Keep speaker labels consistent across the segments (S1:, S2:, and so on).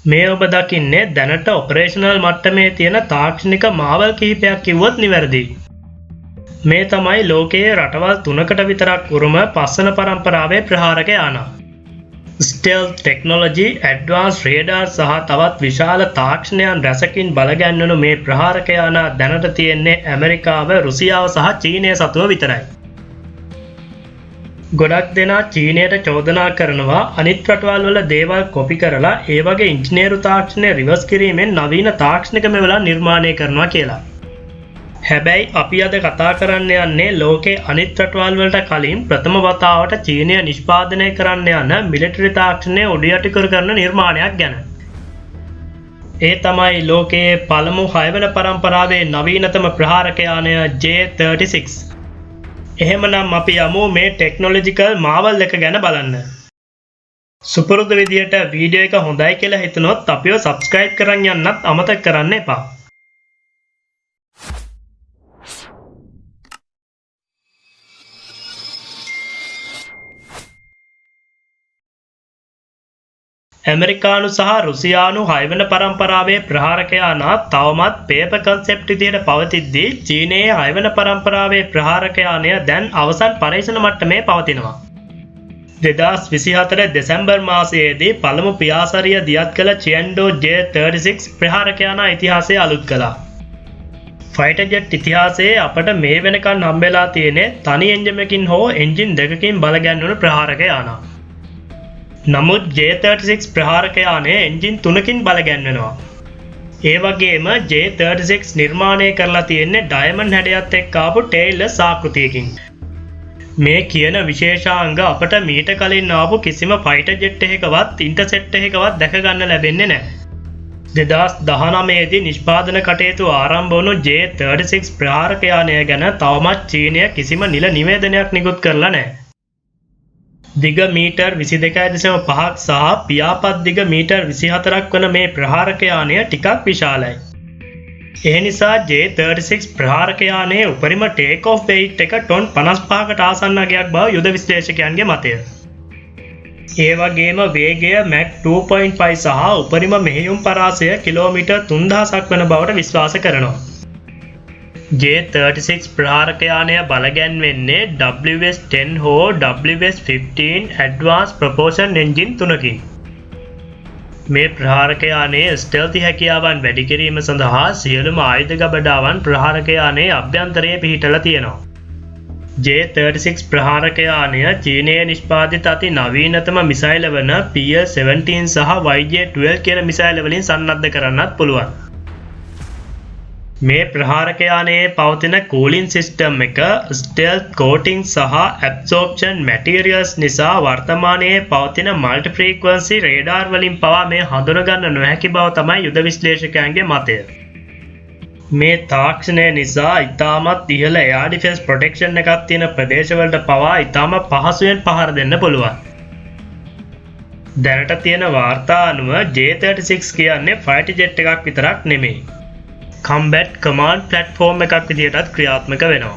S1: මේ ඔබ දකින්නේ දැනට ඔපරේෂනල් මට්ටමේ තියෙන තාක්ෂණික මාවල් කිහිපයක් කිව්වොත් නිවැරදි. මේ තමයි ලෝකයේ රටවල් 3කට විතරක් උරුම පස්සන පරම්පරාවේ ප්‍රහාරක යානා. ස්ටෙල්ත් ටෙක්නොලොජි, ඇඩ්වාන්ස් රේඩාර් සහ තවත් විශාල තාක්ෂණයන් රැසකින් බලගැන්වනු මේ ප්‍රහාරක යානා දැනට තියෙන්නේ ඇමරිකාව, රුසියාව සහ චීනය සතුව විතරයි. ගොඩක් දෙනා චීනයට චෝදනා කරනවා අනිත් රටවල් වල දේවල් කොපි කරලා ඒ වගේ ඉංජිනේරු තාක්ෂණය රිවර්ස් කිරීමෙන් නවීන තාක්ෂණික මෙවලා නිර්මාණය කරනවා කියලා. හැබැයි අපි අද කතා කරන්න යන්නේ ලෝකේ අනිත් රටවල් වලට කලින් ප්‍රථම වතාවට චීනය නිෂ්පාදනය කරන්න යන මිලිටරි තාක්ෂණය උඩයටි කරන නිර්මාණයක් ගැන. ඒ තමයි ලෝකයේ පළමු 6 වෙනි පරම්පරාවේ නවීනතම ප්‍රහාරක යානය J-36. එහෙමනම් අපි යමු මේ ටෙක්නොලොජිකල් මාවල් එක ගැන බලන්න. සුපුරුදු විදියට වීඩියෝ එක හොඳයි කියලා හිතනොත් අපිව subscribe කරන් යන්නත් අමතක කරන්න එපා. ඇමරිකානු සහ රුසියානු 6 වෙනි පරම්පරාවේ ප්‍රහාරක යානා තවමත් පේපර් concept විදියට පවතිද්දී චීනයේ 6 වෙනි පරම්පරාවේ ප්‍රහාරක යානය දැන් අවසන් පරීක්ෂණ මට්ටමේ පවතිනවා. 2024 දෙසැම්බර් මාසයේදී පළමු පියාසරිය දියත් කළ චියන්ඩෝ J-36 ප්‍රහාරක යානා ඉතිහාසය අලුත් කළා. ෆයිටර් ජෙට් ඉතිහාසයේ අපට මේ වෙනකන් හම්බෙලා තියෙන්නේ තනි එන්ජිමකින් හෝ එන්ජින් දෙකකින් බලගැන්වුණු ප්‍රහාරක යානා. නමුත් J-36 ප්‍රහාරක යානය එන්ජින් 3කින් බලගැන්වෙනවා. ඒ වගේම J-36 නිර්මාණය කරලා තියෙන්නේ ඩයමන්ඩ් හැඩයත් එක්ක ආපු ටේල්ලස් ආකෘතියකින්. මේ කියන විශේෂාංග අපට මීට කලින් ආපු කිසිම ෆයිටර් ජෙට් එකකවත් ඉන්ටර්සෙප්ටර් එකකවත් දැක ගන්න ලැබෙන්නේ නැහැ. 2019 දී නිෂ්පාදන කටයුතු ආරම්භ වුණු J-36 ප්‍රහාරක යානය ගැන තවමත් චීනය කිසිම නිල නිවේදනයක් නිකුත් කරලා නැහැ. දිග මීටර් 22.5ක් සහ පියාපත් දිග මීටර් 24ක් වන මේ ප්‍රහාරක යානය ටිකක් විශාලයි. ඒ නිසා J-36 ප්‍රහාරක යානයේ උපරිම ටේක් ඔෆ් වෙයිට් එක ටොන් 55කට ආසන්න අගයක් බව යුද විශ්ලේෂකයන්ගේ මතය. ඒ වගේම වේගය මැක් 2.5 සහ උපරිම මෙහෙයුම් පරාසය කිලෝමීටර් 3000ක් වන බවට විශ්වාස කරනවා. J-36 ප්‍රහාරක යානය බලගැන්වෙන්නේ WS-10 හෝ WS-15 Advanced Propulsion Engine 3කින්. මේ ප්‍රහාරක යානයේ ස්ටෙල්ති හැකියාවන් වැඩි කිරීම සඳහා සියලුම ආයුධ ගබඩාවන් ප්‍රහාරක යානයේ අභ්‍යන්තරයේ පිහිටලා තියෙනවා. J-36 ප්‍රහාරක යානය චීනයේ නිෂ්පාදිත අති නවීනතම මිසයිල වන PL-17 සහ YJ-12 කියන මිසයිල වලින් සන්නද්ධ කරන්නත් පුළුවන්. මේ ප්‍රහාරක යානයේ පවතින කූලින් සිස්ටම් එක ස්ටෙල්ත් කෝටිං සහ ඇබ්සෝප්ෂන් මැටීරියල්ස් නිසා වර්තමානයේ පවතින මල්ටි ෆ්‍රීකවන්සි රේඩාර් වලින් පවා මේ හඳුනගන්න නොහැකි බව තමයි යුද විශ්ලේෂකයන්ගේ මතය. මේ තාක්ෂණය නිසා ඉතාමත් ඉහළ එයාර් ඩිෆෙන්ස් ප්‍රොටෙක්ෂන් එකක් තියෙන ප්‍රදේශවලට පවා ඉතාම පහසුවෙන් පහර දෙන්න පුළුවන්. දැනට තියෙන වාර්තා අනුව J-36 කියන්නේ ෆයිටර් ජෙට් එකක් විතරක් නෙමෙයි. කම්බැට් කමාන්ඩ් ප්ලැට්ෆෝර්ම් එකක් විදියටත් ක්‍රියාත්මක වෙනවා.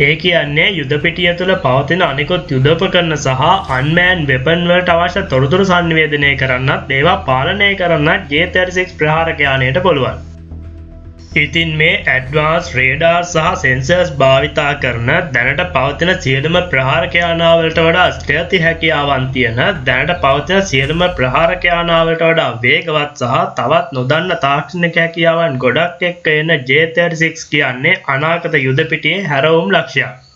S1: ඒ කියන්නේ යුද පිටිය තුළ පවතින අනිකුත් යුද උපකරණ සහ අන්මෑන් වෙපන් වලට අවශ්‍ය තොරතුරු සංනිවේදනය කරන්නත් ඒවා පාලනය කරන්නත් J-36 ප්‍රහාරක යානයට පුළුවන්. ඉතින් මේ ඇඩ්වාන්ස් රේඩාර් සහ සෙන්සර්ස් භාවිතා කරන දැනට පවතින සියලුම ප්‍රහාරක යානාවලට වඩා ස්ටෙල්ති හැකියාවන් තියෙන දැනට පවතින සියලුම ප්‍රහාරක යානාවලට වඩා වේගවත් සහ තවත් නොදන්න තාක්ෂණික හැකියාවන් ගොඩක් එක්ක එන J-36 කියන්නේ අනාගත යුද පිටියේ හැරවුම් ලක්ෂයක්.